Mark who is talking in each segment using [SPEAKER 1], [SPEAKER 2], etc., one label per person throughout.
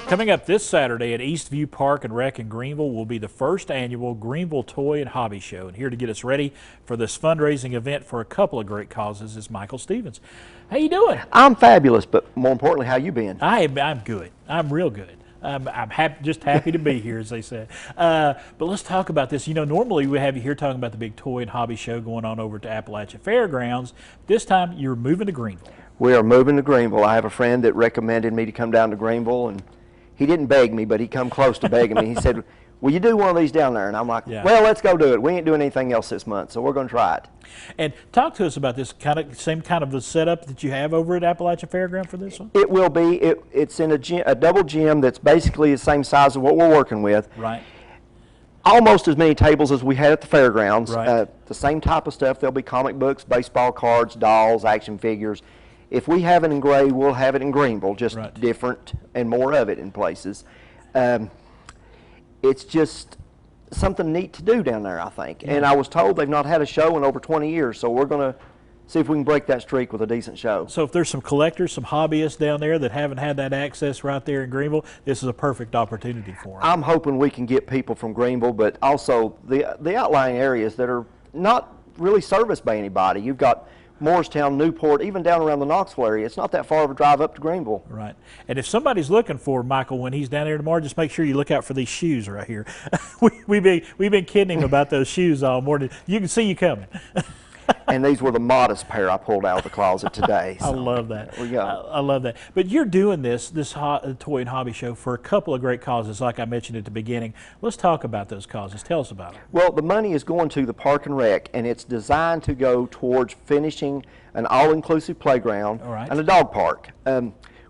[SPEAKER 1] Coming up this Saturday at Eastview Park and Rec in Greeneville will be the first annual Greeneville Toy and Hobby Show. And here to get us ready for this fundraising event for a couple of great causes is Michael Stevens. How you doing?
[SPEAKER 2] I'm fabulous, but more importantly, how you been?
[SPEAKER 1] I'm good. I'm real good. I'm just happy to be here, as they say. But let's talk about this. You know, normally we have you here talking about the big toy and hobby show going on over to Appalachia Fairgrounds. This time you're moving to Greeneville. We
[SPEAKER 2] are moving to Greeneville. I have a friend that recommended me to come down to Greeneville, and he didn't beg me, but he come close to begging me. He said, will you do one of these down there? And I'm like, well, let's go do it. We ain't doing anything else this month, so we're going to try it.
[SPEAKER 1] And talk to us about this same kind of a setup that you have over at Appalachia Fairground for this one.
[SPEAKER 2] It will be. It's in a double gym that's basically the same size of what we're working with.
[SPEAKER 1] Right.
[SPEAKER 2] Almost as many tables as we had at the fairgrounds.
[SPEAKER 1] Right.
[SPEAKER 2] The same type of stuff. There'll be comic books, baseball cards, dolls, action figures. If we have it in gray, we'll have it in Greeneville, just different and more of it in places. It's just something neat to do down there, I think. And I was told they've not had a show in over 20 years, so we're going to see if we can break that streak with a decent show. So
[SPEAKER 1] if there's some collectors, some hobbyists down there that haven't had that access right there in Greeneville, this is a perfect opportunity for them.
[SPEAKER 2] I'm hoping we can get people from Greeneville, but also the outlying areas that are not really serviced by anybody. You've got Morristown, Newport, even down around the Knoxville area. It's not that far of a drive up to Greeneville.
[SPEAKER 1] Right. And if somebody's looking for Michael when he's down there tomorrow, just make sure you look out for these shoes right here. we've been kidding him about those shoes all morning. You can see you coming.
[SPEAKER 2] And these were the modest pair I pulled out of the closet today. So
[SPEAKER 1] I love that.
[SPEAKER 2] There we go.
[SPEAKER 1] I love that. But you're doing this toy and hobby show for a couple of great causes, like I mentioned at the beginning. Let's talk about those causes. Tell us about them.
[SPEAKER 2] Well, the money is going to the Park and Rec, and it's designed to go towards finishing an all-inclusive playground and a dog park.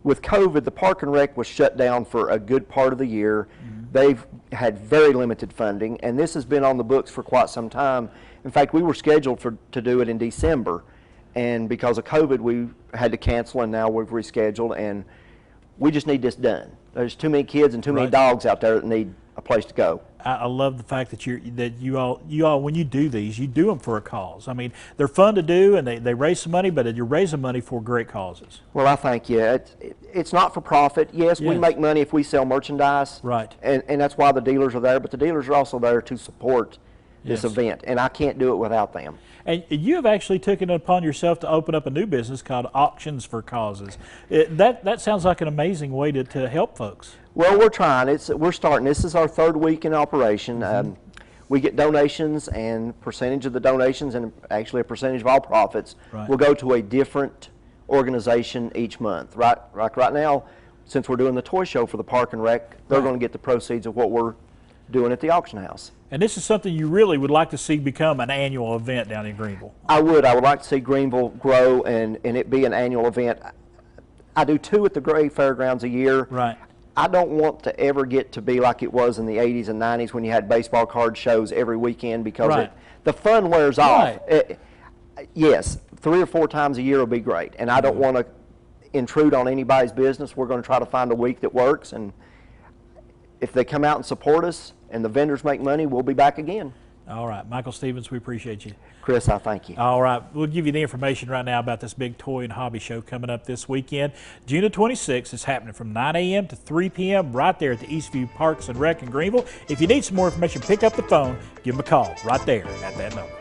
[SPEAKER 2] With COVID, the Park and Rec was shut down for a good part of the year. They've had very limited funding, and this has been on the books for quite some time. In fact, we were scheduled to do it in December, and because of COVID, we had to cancel, and now we've rescheduled, and we just need this done. There's too many kids and too many dogs out there that need a place to go.
[SPEAKER 1] I love the fact that you all when you do these, you do them for a cause. I mean, they're fun to do, and they raise some money, but you're raising money for great causes.
[SPEAKER 2] Well, I think it's not for profit. Yes, we make money if we sell merchandise, and that's why the dealers are there. But the dealers are also there to support this event, and I can't do it without them.
[SPEAKER 1] And you have actually taken it upon yourself to open up a new business called Auctions for Causes. That sounds like an amazing way to help folks.
[SPEAKER 2] Well, we're trying. We're starting. This is our third week in operation. We get donations, and percentage of the donations, and actually a percentage of all profits, will go to a different organization each month. Right now, since we're doing the toy show for the Park and Rec, they're going to get the proceeds of what we're doing at the auction house.
[SPEAKER 1] And this is something you really would like to see become an annual event down in Greeneville.
[SPEAKER 2] I would like to see Greeneville grow and it be an annual event. I do 2 at the Gray Fairgrounds a year.
[SPEAKER 1] Right.
[SPEAKER 2] I don't want to ever get to be like it was in the 80s and 90s when you had baseball card shows every weekend, because the fun wears off. Yes, 3 or 4 times a year will be great, and I don't want to intrude on anybody's business. We're going to try to find a week that works, and if they come out and support us and the vendors make money, we'll be back again.
[SPEAKER 1] All right. Michael Stevens, we appreciate you.
[SPEAKER 2] Chris, I thank you.
[SPEAKER 1] All right. We'll give you the information right now about this big toy and hobby show coming up this weekend. June the 26th. It's happening from 9 a.m. to 3 p.m. right there at the Eastview Parks and Rec in Greeneville. If you need some more information, pick up the phone, give them a call right there at that number.